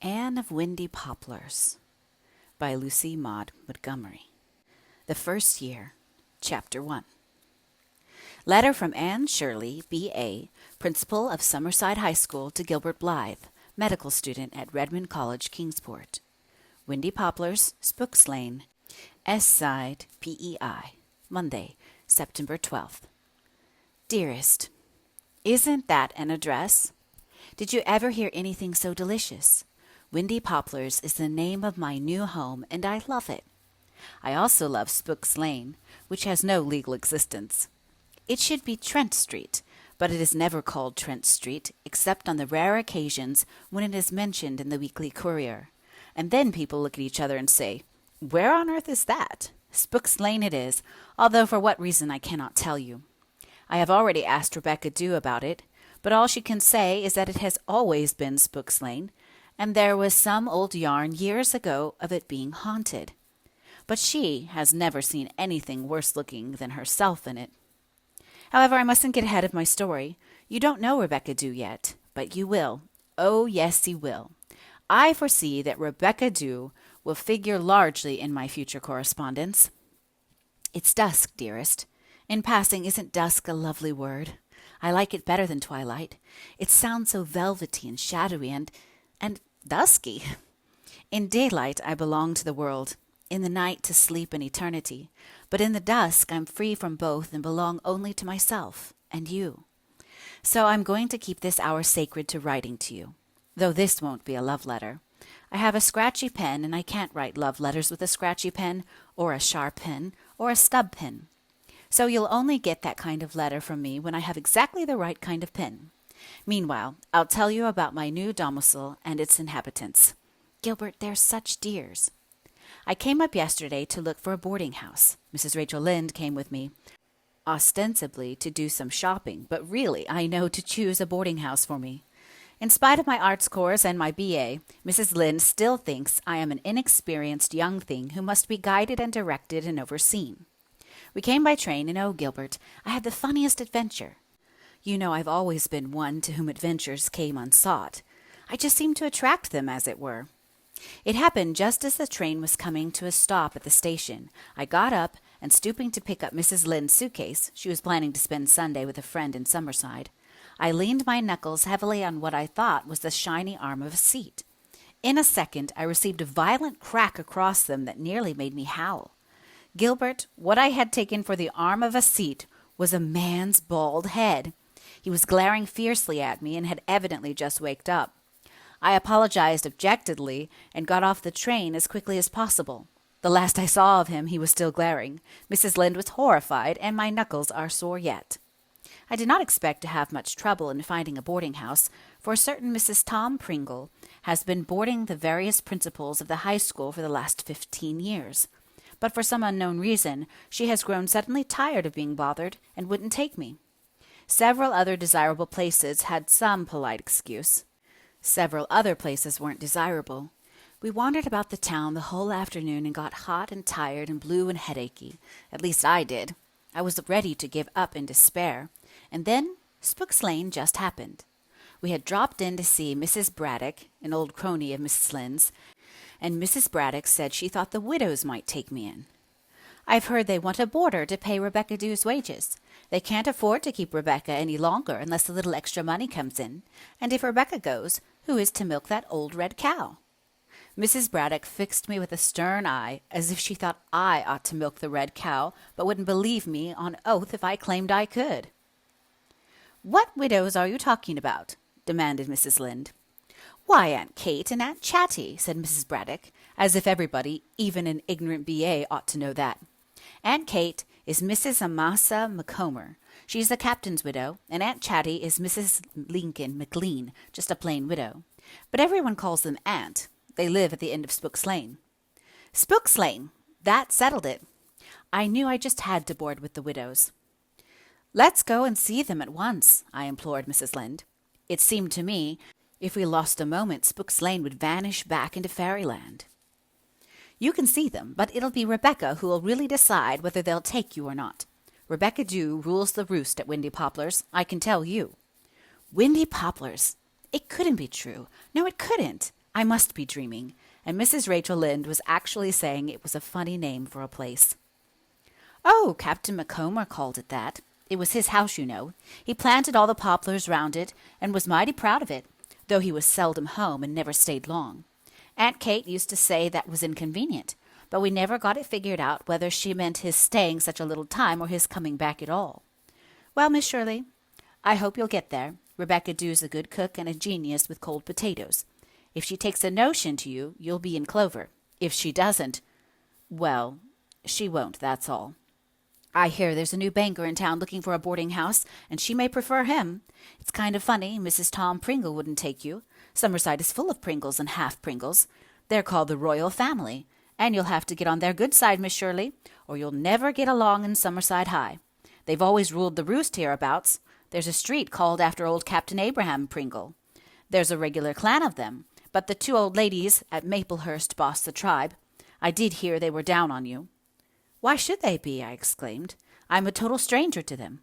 Anne of Windy Poplars by Lucy Maud Montgomery. The First Year, Chapter 1. Letter from Anne Shirley, B.A., Principal of Summerside High School, to Gilbert Blythe, medical student at Redmond College, Kingsport. Windy Poplars, Spooks Lane, S-Side, P.E.I., Monday, September 12th. Dearest, isn't that an address? Did you ever hear anything so delicious? Windy Poplars is the name of my new home, and I love it. I also love Spooks Lane, which has no legal existence. It should be Trent Street, but it is never called Trent Street, except on the rare occasions when it is mentioned in the Weekly Courier. And then people look at each other and say, "Where on earth is that?" Spooks Lane it is, although for what reason I cannot tell you. I have already asked Rebecca Dew about it, but all she can say is that it has always been Spooks Lane, and there was some old yarn years ago of it being haunted. But she has never seen anything worse looking than herself in it. However, I mustn't get ahead of my story. You don't know Rebecca Dew yet, but you will. Oh, yes, you will. I foresee that Rebecca Dew will figure largely in my future correspondence. It's dusk, dearest. In passing, isn't dusk a lovely word? I like it better than twilight. It sounds so velvety and shadowy and dusky. In daylight, I belong to the world. In the night, to sleep and eternity. But in the dusk, I'm free from both and belong only to myself and you. So I'm going to keep this hour sacred to writing to you, though this won't be a love letter. I have a scratchy pen, and I can't write love letters with a scratchy pen, or a sharp pen, or a stub pen. So you'll only get that kind of letter from me when I have exactly the right kind of pen. Meanwhile, I'll tell you about my new domicile and its inhabitants. Gilbert, they're such dears. I came up yesterday to look for a boarding house. Mrs. Rachel Lynde came with me, ostensibly to do some shopping, but really I know to choose a boarding house for me. In spite of my arts course and my B.A., Mrs. Lynde still thinks I am an inexperienced young thing who must be guided and directed and overseen. We came by train, and oh, Gilbert, I had the funniest adventure. You know I've always been one to whom adventures came unsought. I just seemed to attract them, as it were. It happened just as the train was coming to a stop at the station. I got up, and stooping to pick up Mrs. Lynde's suitcase, she was planning to spend Sunday with a friend in Summerside, I leaned my knuckles heavily on what I thought was the shiny arm of a seat. In a second, I received a violent crack across them that nearly made me howl. Gilbert, what I had taken for the arm of a seat was a man's bald head. He was glaring fiercely at me and had evidently just waked up. I apologized abjectedly and got off the train as quickly as possible. The last I saw of him, he was still glaring. Mrs. Lynde was horrified, and my knuckles are sore yet. I did not expect to have much trouble in finding a boarding house, for a certain Mrs. Tom Pringle has been boarding the various principals of the high school for the last 15 years. But for some unknown reason, she has grown suddenly tired of being bothered and wouldn't take me. Several other desirable places had some polite excuse. Several other places weren't desirable. We wandered about the town the whole afternoon and got hot and tired and blue and headachy. At least I did. I was ready to give up in despair. And then Spooks Lane just happened. We had dropped in to see Mrs. Braddock, an old crony of Mrs. Lynde's, and Mrs. Braddock said she thought the widows might take me in. I've heard they want a boarder to pay Rebecca Dew's wages. They can't afford to keep Rebecca any longer unless a little extra money comes in, and if Rebecca goes, who is to milk that old red cow? Mrs. Braddock fixed me with a stern eye, as if she thought I ought to milk the red cow, but wouldn't believe me on oath if I claimed I could. "What widows are you talking about?" demanded Mrs. Lynde. "Why, Aunt Kate and Aunt Chatty," said Mrs. Braddock, as if everybody, even an ignorant B.A., ought to know that. Aunt Kate is Mrs. Amasa Macomber. She's the captain's widow, and Aunt Chatty is Mrs. Lincoln McLean, just a plain widow. But everyone calls them Aunt. They live at the end of Spooks Lane. Spooks Lane! That settled it. I knew I just had to board with the widows. "Let's go and see them at once," I implored Mrs. Lynde. It seemed to me, if we lost a moment, Spooks Lane would vanish back into fairyland. "You can see them, but it'll be Rebecca who will really decide whether they'll take you or not. Rebecca Dew rules the roost at Windy Poplars, I can tell you." Windy Poplars! It couldn't be true. No, it couldn't. I must be dreaming, and Mrs. Rachel Lynde was actually saying it was a funny name for a place. Oh, Captain Macomber called it that. It was his house, you know. He planted all the poplars round it, and was mighty proud of it, though he was seldom home and never stayed long. Aunt Kate used to say that was inconvenient, but we never got it figured out whether she meant his staying such a little time or his coming back at all. Well, Miss Shirley, I hope you'll get there. Rebecca Dew's a good cook and a genius with cold potatoes. If she takes a notion to you, you'll be in clover. If she doesn't, well, she won't, that's all. I hear there's a new banker in town looking for a boarding house, and she may prefer him. It's kind of funny, Mrs. Tom Pringle wouldn't take you. Summerside is full of Pringles and half-Pringles. They're called the Royal Family, and you'll have to get on their good side, Miss Shirley, or you'll never get along in Summerside High. They've always ruled the roost hereabouts. There's a street called after old Captain Abraham Pringle. There's a regular clan of them, but the two old ladies at Maplehurst boss the tribe. I did hear they were down on you. Why should they be? I exclaimed. I'm a total stranger to them.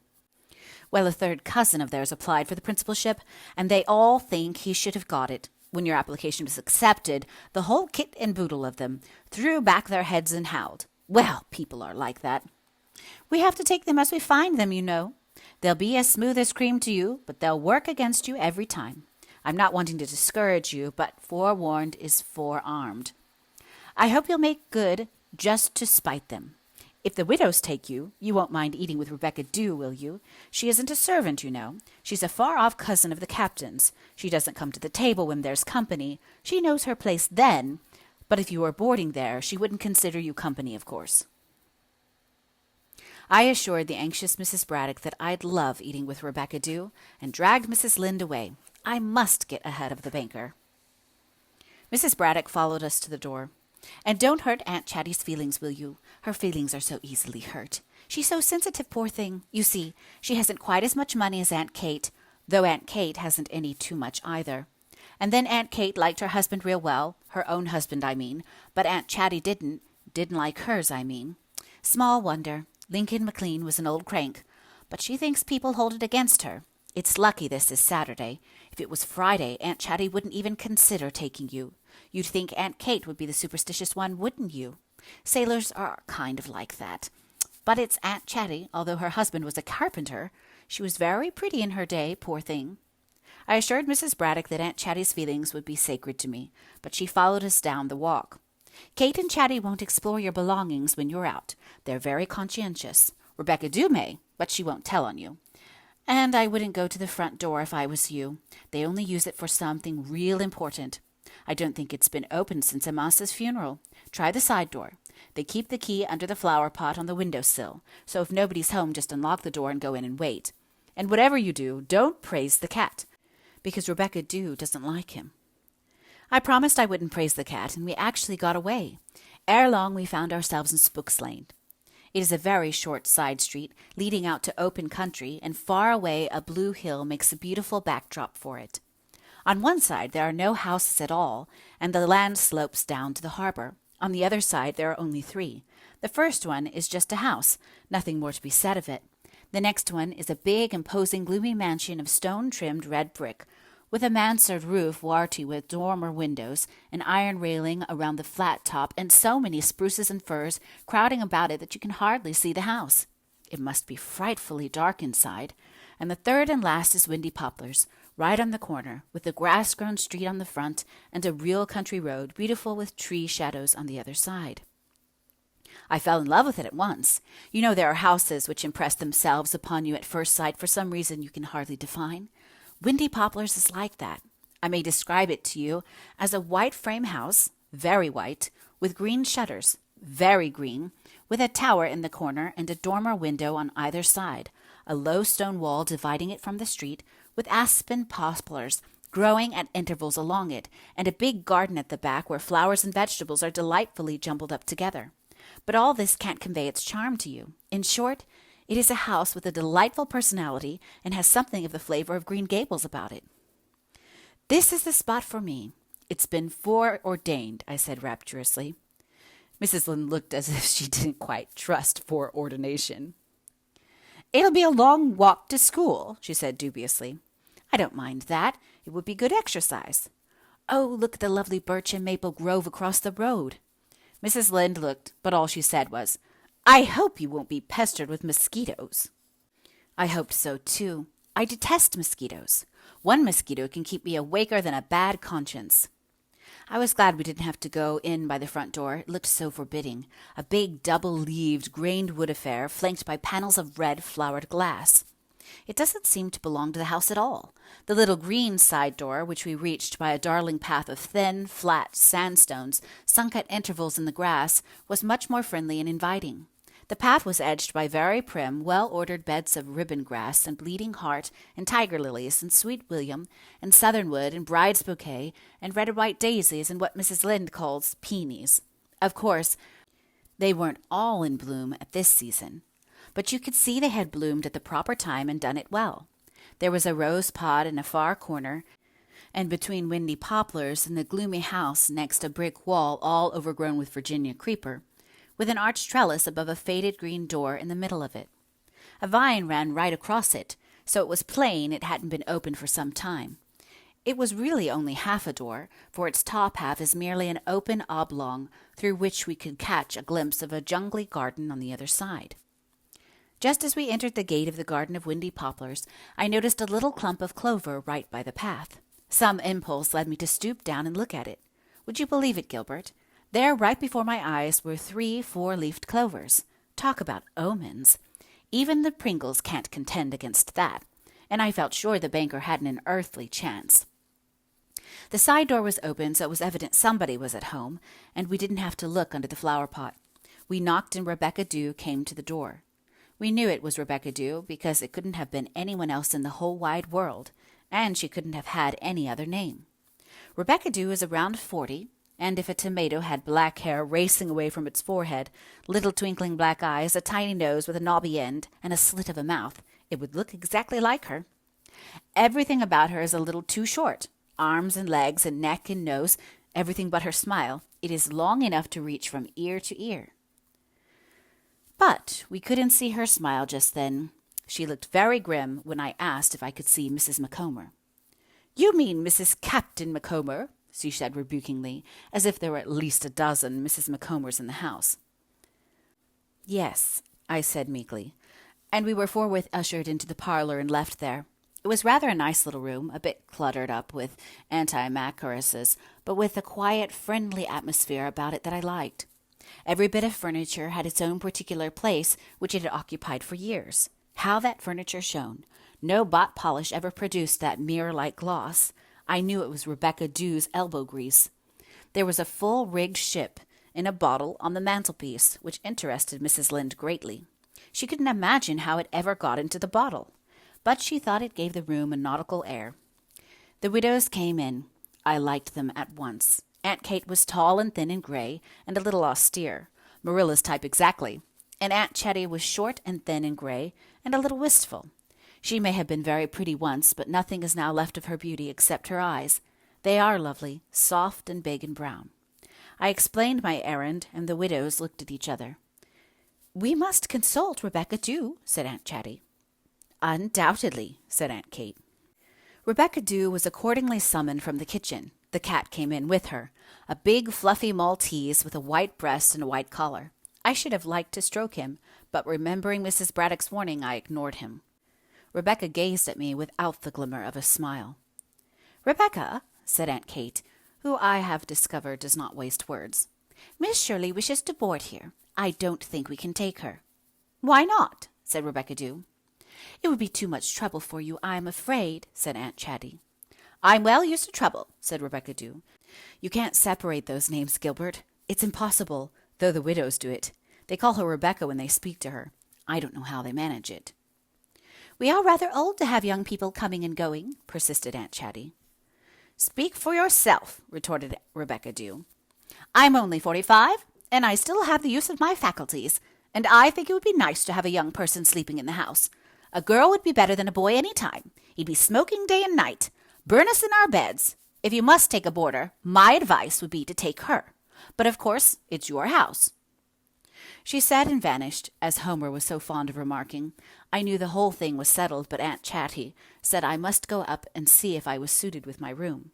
Well, a third cousin of theirs applied for the principalship, and they all think he should have got it. When your application was accepted, the whole kit and boodle of them threw back their heads and howled. Well, people are like that. We have to take them as we find them, you know. They'll be as smooth as cream to you, but they'll work against you every time. I'm not wanting to discourage you, but forewarned is forearmed. I hope you'll make good just to spite them. If the widows take you, you won't mind eating with Rebecca Dew, will you? She isn't a servant, you know. She's a far-off cousin of the captain's. She doesn't come to the table when there's company. She knows her place then, but if you were boarding there, she wouldn't consider you company, of course. I assured the anxious Mrs. Braddock that I'd love eating with Rebecca Dew, and dragged Mrs. Lynde away. I must get ahead of the banker. Mrs. Braddock followed us to the door. And don't hurt Aunt Chatty's feelings, will you? Her feelings are so easily hurt. She's so sensitive, poor thing. You see, she hasn't quite as much money as Aunt Kate, though Aunt Kate hasn't any too much either. And then Aunt Kate liked her husband real well, her own husband, I mean, but Aunt Chatty didn't like hers, I mean. Small wonder. Lincoln McLean was an old crank, but she thinks people hold it against her. It's lucky this is Saturday. If it was Friday, Aunt Chatty wouldn't even consider taking you. You'd think Aunt Kate would be the superstitious one, wouldn't you? Sailors are kind of like that. But it's Aunt Chatty, although her husband was a carpenter. She was very pretty in her day, poor thing. I assured Mrs. Braddock that Aunt Chatty's feelings would be sacred to me, but she followed us down the walk. Kate and Chatty won't explore your belongings when you're out. They're very conscientious. Rebecca Dew may, but she won't tell on you. And I wouldn't go to the front door if I was you. They only use it for something real important. I don't think it's been opened since Amasa's funeral. Try the side door. They keep the key under the flower pot on the window-sill, so if nobody's home, just unlock the door and go in and wait. And whatever you do, don't praise the cat, because Rebecca Dew doesn't like him. I promised I wouldn't praise the cat, and we actually got away. Ere long, we found ourselves in Spook's Lane. It is a very short side street, leading out to open country, and far away a blue hill makes a beautiful backdrop for it. On one side there are no houses at all, and the land slopes down to the harbor. On the other side there are only 3. The first one is just a house, nothing more to be said of it. The next one is a big, imposing, gloomy mansion of stone-trimmed red brick, with a mansard roof warty with dormer windows, an iron railing around the flat top, and so many spruces and firs crowding about it that you can hardly see the house. It must be frightfully dark inside. And the third and last is Windy Poplars, right on the corner, with a grass-grown street on the front and a real country road, beautiful with tree shadows on the other side. I fell in love with it at once. You know there are houses which impress themselves upon you at first sight for some reason you can hardly define. Windy Poplars is like that. I may describe it to you as a white frame house, very white, with green shutters, very green, with a tower in the corner and a dormer window on either side, a low stone wall dividing it from the street, with aspen poplars growing at intervals along it, and a big garden at the back where flowers and vegetables are delightfully jumbled up together. But all this can't convey its charm to you. In short, it is a house with a delightful personality and has something of the flavor of Green Gables about it. This is the spot for me. It's been foreordained, I said rapturously. Mrs. Lynde looked as if she didn't quite trust foreordination. It'll be a long walk to school, she said dubiously. I don't mind that. It would be good exercise. Oh, look at the lovely birch and maple grove across the road. Mrs. Lynde looked, but all she said was, I hope you won't be pestered with mosquitoes. I hoped so, too. I detest mosquitoes. One mosquito can keep me awaker than a bad conscience. I was glad we didn't have to go in by the front door. It looked so forbidding. A big double-leaved, grained wood affair flanked by panels of red flowered glass. It doesn't seem to belong to the house at all. The little green side door, which we reached by a darling path of thin, flat sandstones sunk at intervals in the grass, was much more friendly and inviting. The path was edged by very prim, well-ordered beds of ribbon grass and bleeding heart and tiger lilies and sweet william and southernwood and bride's bouquet and red and white daisies and what Mrs. Lynde calls peonies. Of course, they weren't all in bloom at this season, but you could see they had bloomed at the proper time and done it well. There was a rose pod in a far corner, and between Windy Poplars and the gloomy house next a brick wall all overgrown with Virginia creeper, with an arched trellis above a faded green door in the middle of it. A vine ran right across it, so it was plain it hadn't been opened for some time. It was really only half a door, for its top half is merely an open oblong through which we could catch a glimpse of a jungly garden on the other side. Just as we entered the gate of the garden of Windy Poplars, I noticed a little clump of clover right by the path. Some impulse led me to stoop down and look at it. Would you believe it, Gilbert? There, right before my eyes, were 3 4-leafed clovers. Talk about omens. Even the Pringles can't contend against that, and I felt sure the banker hadn't an earthly chance. The side door was open, so it was evident somebody was at home, and we didn't have to look under the flower pot. We knocked, and Rebecca Dew came to the door. We knew it was Rebecca Dew because it couldn't have been anyone else in the whole wide world, and she couldn't have had any other name. Rebecca Dew is around 40, and if a tomato had black hair racing away from its forehead, little twinkling black eyes, a tiny nose with a knobby end, and a slit of a mouth, it would look exactly like her. Everything about her is a little too short. Arms and legs and neck and nose, everything but her smile. It is long enough to reach from ear to ear. But we couldn't see her smile just then. She looked very grim when I asked if I could see Mrs. Macomber. You mean Mrs. Captain Macomber, she said rebukingly, as if there were at least a dozen Mrs. Macombers in the house. Yes, I said meekly, and we were forthwith ushered into the parlor and left there. It was rather a nice little room, a bit cluttered up with antimacaruses, but with a quiet, friendly atmosphere about it that I liked. Every bit of furniture had its own particular place, which it had occupied for years. How that furniture shone! No bought polish ever produced that mirror-like gloss. I knew it was Rebecca Dew's elbow grease. There was a full-rigged ship in a bottle on the mantelpiece, which interested Mrs. Lynde greatly. She couldn't imagine how it ever got into the bottle, but she thought it gave the room a nautical air. The widows came in. I liked them at once. Aunt Kate was tall and thin and gray, and a little austere, Marilla's type exactly, and Aunt Chetty was short and thin and gray, and a little wistful. She may have been very pretty once, but nothing is now left of her beauty except her eyes. They are lovely, soft and big and brown. I explained my errand, and the widows looked at each other. We must consult Rebecca Dew, said Aunt Chatty. Undoubtedly, said Aunt Kate. Rebecca Dew was accordingly summoned from the kitchen. The cat came in with her, a big fluffy Maltese with a white breast and a white collar. I should have liked to stroke him, but remembering Mrs. Braddock's warning, I ignored him. Rebecca gazed at me without the glimmer of a smile. Rebecca, said Aunt Kate, who I have discovered does not waste words, Miss Shirley wishes to board here. I don't think we can take her. Why not? Said Rebecca Dew. It would be too much trouble for you, I am afraid, said Aunt Chatty. I'm well used to trouble, said Rebecca Dew. You can't separate those names, Gilbert. It's impossible, though the widows do it. They call her Rebecca when they speak to her. I don't know how they manage it. We are rather old to have young people coming and going, persisted Aunt Chatty. Speak for yourself, retorted Rebecca Dew. I'm only 45, and I still have the use of my faculties, and I think it would be nice to have a young person sleeping in the house. A girl would be better than a boy any time. He'd be smoking day and night. Burn us in our beds. If you must take a boarder, my advice would be to take her. But of course, it's your house. She said and vanished, as Homer was so fond of remarking. I knew the whole thing was settled, but Aunt Chatty said I must go up and see if I was suited with my room.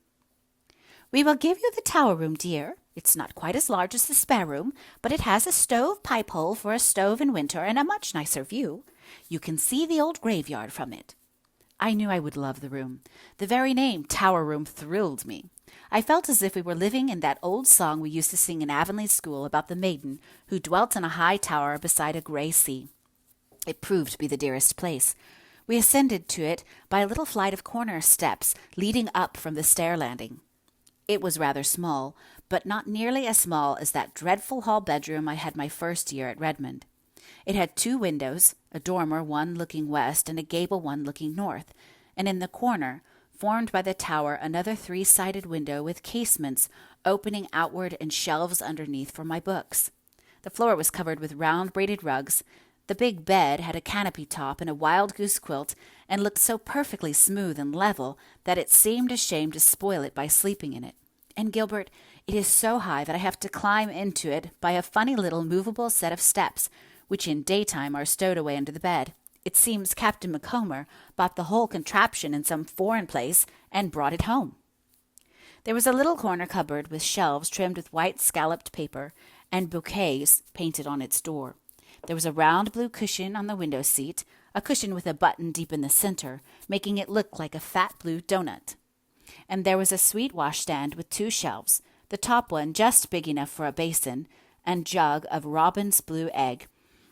"We will give you the tower room, dear. It's not quite as large as the spare room, but it has a stove pipe hole for a stove in winter and a much nicer view. You can see the old graveyard from it." I knew I would love the room. The very name, tower room, thrilled me. I felt as if we were living in that old song we used to sing in Avonlea school about the maiden who dwelt in a high tower beside a grey sea. It proved to be the dearest place. We ascended to it by a little flight of corner steps leading up from the stair landing. It was rather small, but not nearly as small as that dreadful hall bedroom I had my first year at Redmond. It had 2 windows, a dormer one looking west and a gable one looking north, and in the corner, formed by the tower, another 3-sided window with casements opening outward and shelves underneath for my books. The floor was covered with round braided rugs. The big bed had a canopy top and a wild goose quilt, and looked so perfectly smooth and level that it seemed ashamed to spoil it by sleeping in it. And Gilbert, it is so high that I have to climb into it by a funny little movable set of steps, which in daytime are stowed away under the bed. It seems Captain Macomber bought the whole contraption in some foreign place and brought it home. There was a little corner cupboard with shelves trimmed with white scalloped paper and bouquets painted on its door. There was a round blue cushion on the window seat, a cushion with a button deep in the center, making it look like a fat blue doughnut. And there was a sweet washstand with 2 shelves, the top one just big enough for a basin and jug of Robin's blue egg,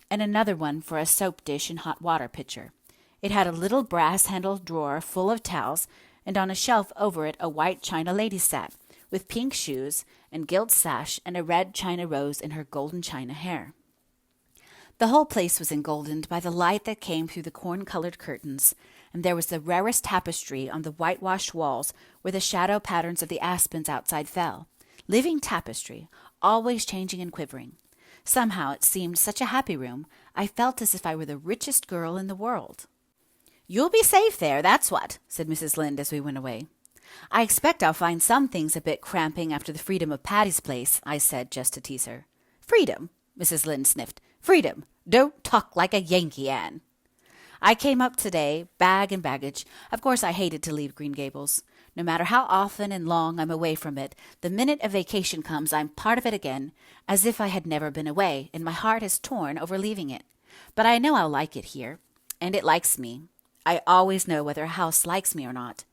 and another one for a soap dish and hot water pitcher. It had a little brass-handled drawer full of towels, and on a shelf over it a white china lady sat, with pink shoes and gilt sash and a red china rose in her golden china hair. The whole place was engoldened by the light that came through the corn-colored curtains, and there was the rarest tapestry on the whitewashed walls where the shadow patterns of the aspens outside fell. Living tapestry, always changing and quivering. Somehow it seemed such a happy room, I felt as if I were the richest girl in the world. "You'll be safe there, that's what," said Mrs. Lynde as we went away. "I expect I'll find some things a bit cramping after the freedom of Patty's Place," I said, just to tease her. "Freedom?" Mrs. Lynde sniffed. "Freedom! Don't talk like a Yankee, Anne." I came up today, bag and baggage. Of course I hated to leave Green Gables. No matter how often and long I'm away from it, the minute a vacation comes I'm part of it again, as if I had never been away, and my heart is torn over leaving it. But I know I'll like it here, and it likes me. I always know whether a house likes me or not.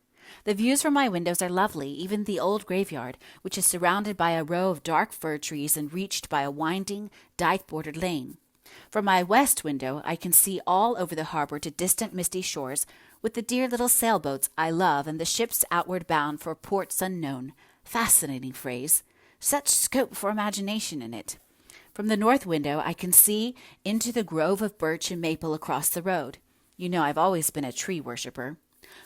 The views from my windows are lovely, even the old graveyard, which is surrounded by a row of dark fir trees and reached by a winding, dyke-bordered lane. From my west window I can see all over the harbor to distant misty shores, with the dear little sailboats I love and the ships outward bound for ports unknown. Fascinating phrase. Such scope for imagination in it. From the north window I can see into the grove of birch and maple across the road. You know I've always been a tree worshipper.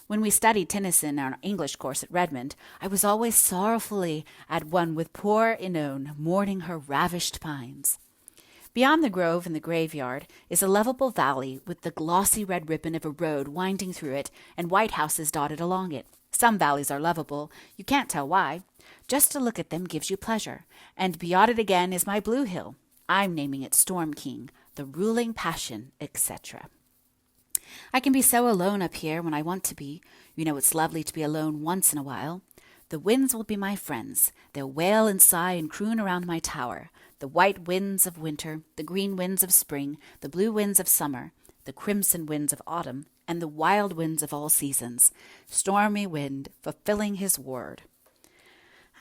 When we studied Tennyson in our English course at Redmond, I was always sorrowfully at one with poor Inoan mourning her ravished pines. Beyond the grove and the graveyard is a lovable valley with the glossy red ribbon of a road winding through it and white houses dotted along it. Some valleys are lovable. You can't tell why. Just to look at them gives you pleasure. And beyond it again is my Blue Hill. I'm naming it Storm King, the ruling passion, etc. I can be so alone up here when I want to be. You know it's lovely to be alone once in a while. The winds will be my friends. They'll wail and sigh and croon around my tower. The white winds of winter, the green winds of spring, the blue winds of summer, the crimson winds of autumn, and the wild winds of all seasons. Stormy wind, fulfilling his word.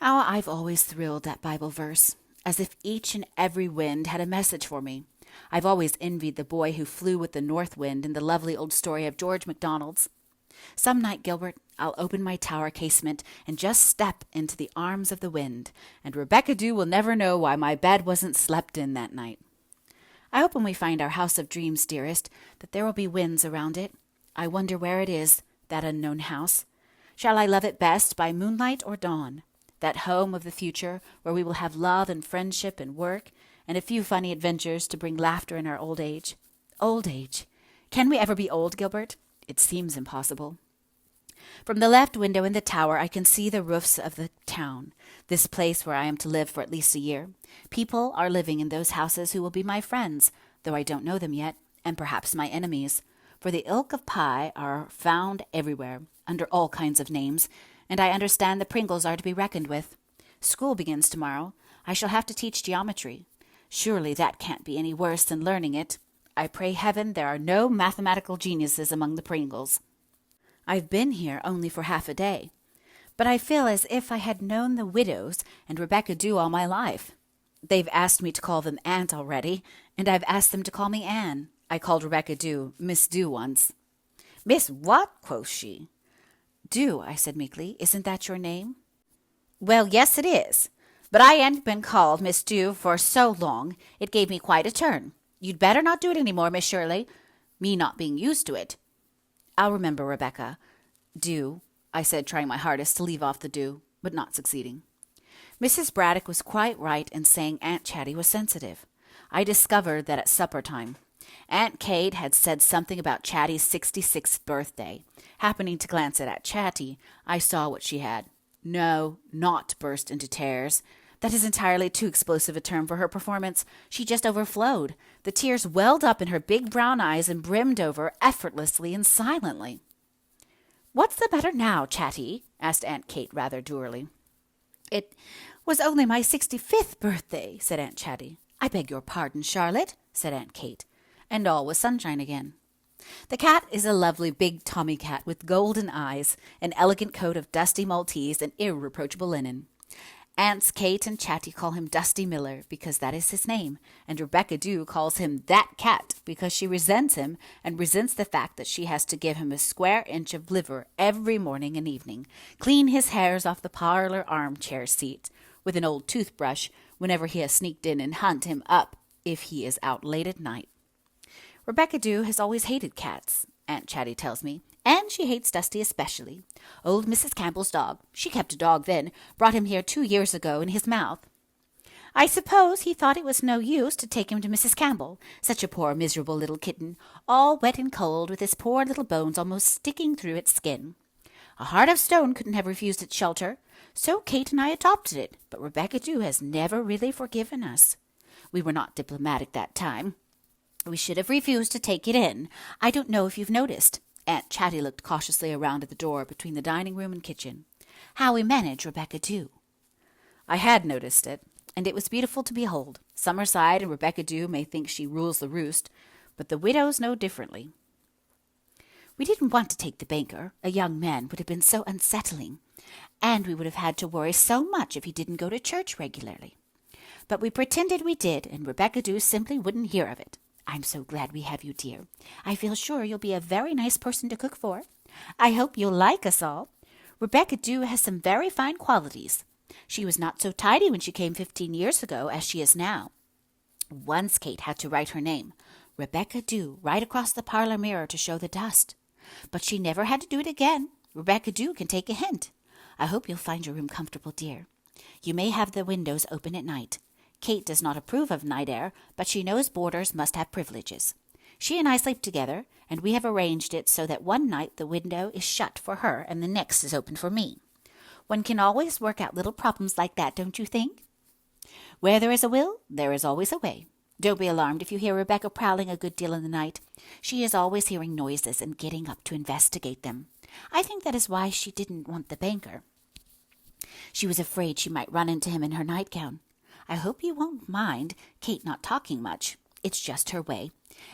How I've always thrilled that Bible verse, as if each and every wind had a message for me. I've always envied the boy who flew with the north wind in the lovely old story of George MacDonald's. Some night, Gilbert, I'll open my tower casement and just step into the arms of the wind, and Rebecca Dew will never know why my bed wasn't slept in that night. I hope when we find our house of dreams, dearest, that there will be winds around it. I wonder where it is, that unknown house. Shall I love it best by moonlight or dawn? That home of the future where we will have love and friendship and work, and a few funny adventures to bring laughter in our old age. Old age. Can we ever be old, Gilbert? It seems impossible. From the left window in the tower I can see the roofs of the town, this place where I am to live for at least a year. People are living in those houses who will be my friends, though I don't know them yet, and perhaps my enemies, for the ilk of pie are found everywhere, under all kinds of names, and I understand the Pringles are to be reckoned with. School begins tomorrow. I shall have to teach geometry. Surely that can't be any worse than learning it. I pray heaven there are no mathematical geniuses among the Pringles. I've been here only for half a day, but I feel as if I had known the widows and Rebecca Dew all my life. They've asked me to call them Aunt already, and I've asked them to call me Anne. I called Rebecca Dew Miss Dew once. Miss what? Quoth she. Dew, I said meekly. Isn't that your name? Well, yes, it is. But I ain't been called Miss Dew for so long, it gave me quite a turn. You'd better not do it any more, Miss Shirley, me not being used to it. I'll remember, Rebecca. Dew, I said, trying my hardest to leave off the dew, but not succeeding. Mrs. Braddock was quite right in saying Aunt Chatty was sensitive. I discovered that at supper time. Aunt Kate had said something about Chatty's 66th birthday. Happening to glance at Aunt Chatty, I saw what she had. No, not burst into tears. That is entirely too explosive a term for her performance. She just overflowed. The tears welled up in her big brown eyes and brimmed over effortlessly and silently. What's the matter now, Chatty? Asked Aunt Kate rather dourly. It was only my 65th birthday, said Aunt Chatty. I beg your pardon, Charlotte, said Aunt Kate. And all was sunshine again. The cat is a lovely big Tommy cat with golden eyes, an elegant coat of dusty Maltese, and irreproachable linen. Aunts Kate and Chatty call him Dusty Miller because that is his name, and Rebecca Dew calls him that cat because she resents him and resents the fact that she has to give him a square inch of liver every morning and evening, clean his hairs off the parlor armchair seat with an old toothbrush whenever he has sneaked in, and hunt him up if he is out late at night. Rebecca Dew has always hated cats, Aunt Chatty tells me, and she hates Dusty especially. Old Mrs. Campbell's dog, she kept a dog then, brought him here 2 years ago in his mouth. I suppose he thought it was no use to take him to Mrs. Campbell, such a poor miserable little kitten, all wet and cold, with his poor little bones almost sticking through its skin. A heart of stone couldn't have refused its shelter, so Kate and I adopted it, but Rebecca Dew has never really forgiven us. We were not diplomatic that time. We should have refused to take it in. I don't know if you've noticed. Aunt Chatty looked cautiously around at the door between the dining room and kitchen. How we manage Rebecca Dew. I had noticed it, and it was beautiful to behold. Summerside and Rebecca Dew may think she rules the roost, but the widows know differently. We didn't want to take the banker. A young man would have been so unsettling, and we would have had to worry so much if he didn't go to church regularly. But we pretended we did, and Rebecca Dew simply wouldn't hear of it. I'm so glad we have you, dear. I feel sure you'll be a very nice person to cook for. I hope you'll like us all. Rebecca Dew has some very fine qualities. She was not so tidy when she came 15 years ago as she is now. Once Kate had to write her name, Rebecca Dew, right across the parlor mirror to show the dust. But she never had to do it again. Rebecca Dew can take a hint. I hope you'll find your room comfortable, dear. You may have the windows open at night. Kate does not approve of night air, but she knows boarders must have privileges. She and I sleep together, and we have arranged it so that one night the window is shut for her and the next is open for me. One can always work out little problems like that, don't you think? Where there is a will, there is always a way. Don't be alarmed if you hear Rebecca prowling a good deal in the night. She is always hearing noises and getting up to investigate them. I think that is why she didn't want the banker. She was afraid she might run into him in her nightgown. I hope you won't mind Kate not talking much. It's just her way.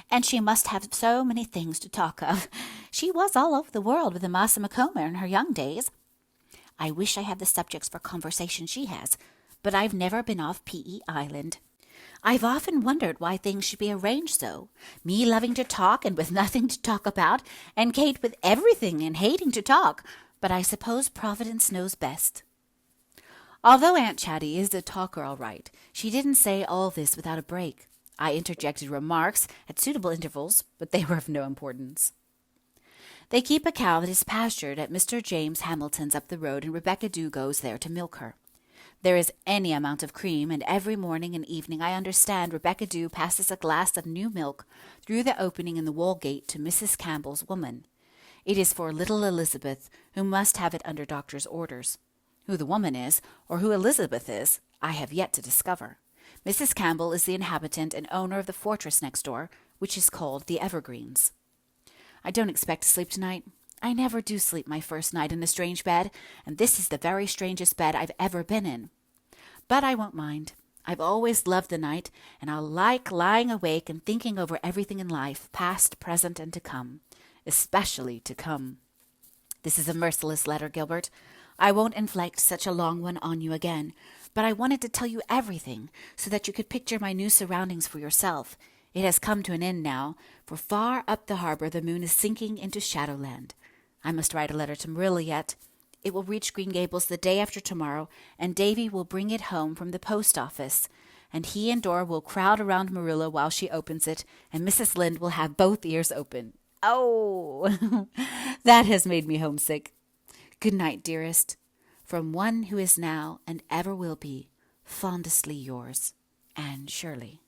And she must have so many things to talk of. She was all over the world with Amasa Macomber in her young days. I wish I had the subjects for conversation she has, but I've never been off P.E. Island. I've often wondered why things should be arranged so. Me loving to talk and with nothing to talk about, and Kate with everything and hating to talk. But I suppose Providence knows best. Although Aunt Chatty is a talker all right, she didn't say all this without a break. I interjected remarks at suitable intervals, but they were of no importance. They keep a cow that is pastured at Mr. James Hamilton's up the road, and Rebecca Dew goes there to milk her. There is any amount of cream, and every morning and evening I understand Rebecca Dew passes a glass of new milk through the opening in the wall gate to Mrs. Campbell's woman. It is for little Elizabeth, who must have it under doctor's orders. Who the woman is, or who Elizabeth is, I have yet to discover. Mrs. Campbell is the inhabitant and owner of the fortress next door, which is called the Evergreens. I don't expect to sleep tonight. I never do sleep my first night in a strange bed, and this is the very strangest bed I've ever been in. But I won't mind. I've always loved the night, and I like lying awake and thinking over everything in life, past, present, and to come, especially to come. This is a merciless letter, Gilbert. I won't inflict such a long one on you again, but I wanted to tell you everything so that you could picture my new surroundings for yourself. It has come to an end now, for far up the harbor the moon is sinking into Shadowland. I must write a letter to Marilla yet. It will reach Green Gables the day after tomorrow, and Davy will bring it home from the post office, and he and Dora will crowd around Marilla while she opens it, and Mrs. Lynde will have both ears open. Oh, that has made me homesick. Good night, dearest. From one who is now and ever will be, fondestly yours, Anne Shirley.